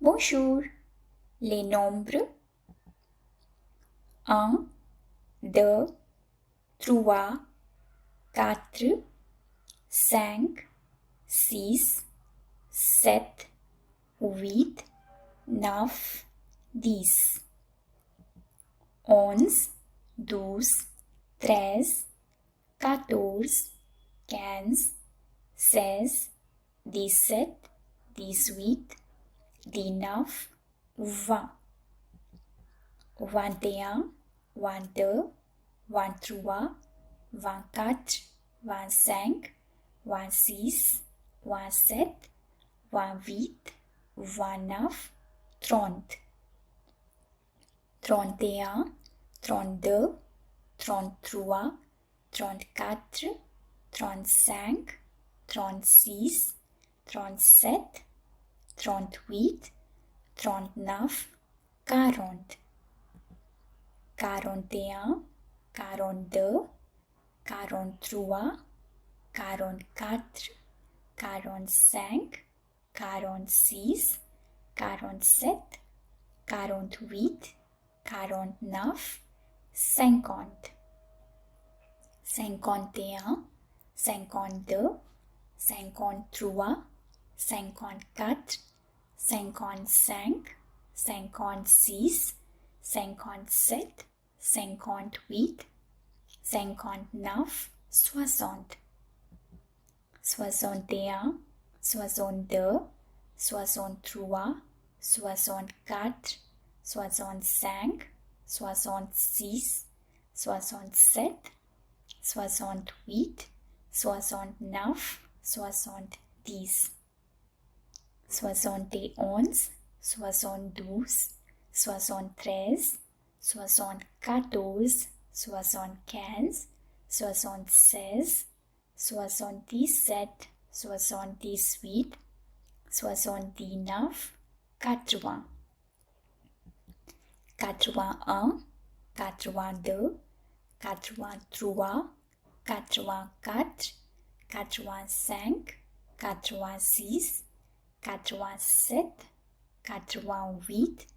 Bonjour, les nombres 1, 2, 3, 4, 5, 6, 7, 8, 9, 10, 11, 12, 13, 14, 15, 16, 17, 18, 19, 20, 21, 22, 23, 24, 25, 26, 27, 28, 29, 30, 31, 32, 33, 34, 35, 36, 37, 38, 39, 40, 41, 42, 43, 44, 45, 46, 47, 48, 49, 50, 51, 52, 53, 54, 55, 56, 57, 58, 59, 60, 61, 62, 63, 64, 65, 66, 67, 68, 69, 70, 71, 72, 73, 74, 75, 76, 77, 78, 79, 80, 81, 82, 83, 84, 85, 86, 87, 88,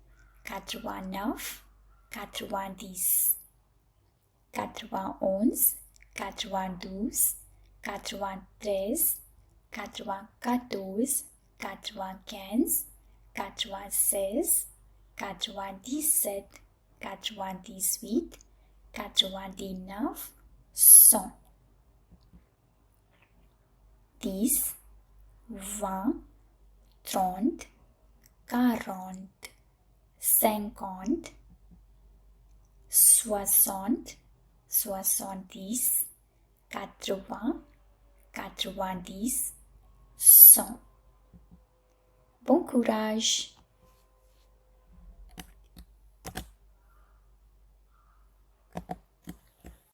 89, 90, 91, 92, 93, 94, 95, 96, 97, 98, 99, 100, 10, 20, 30, 40, 50, 60, 70, 80, 90, 100. Bon courage!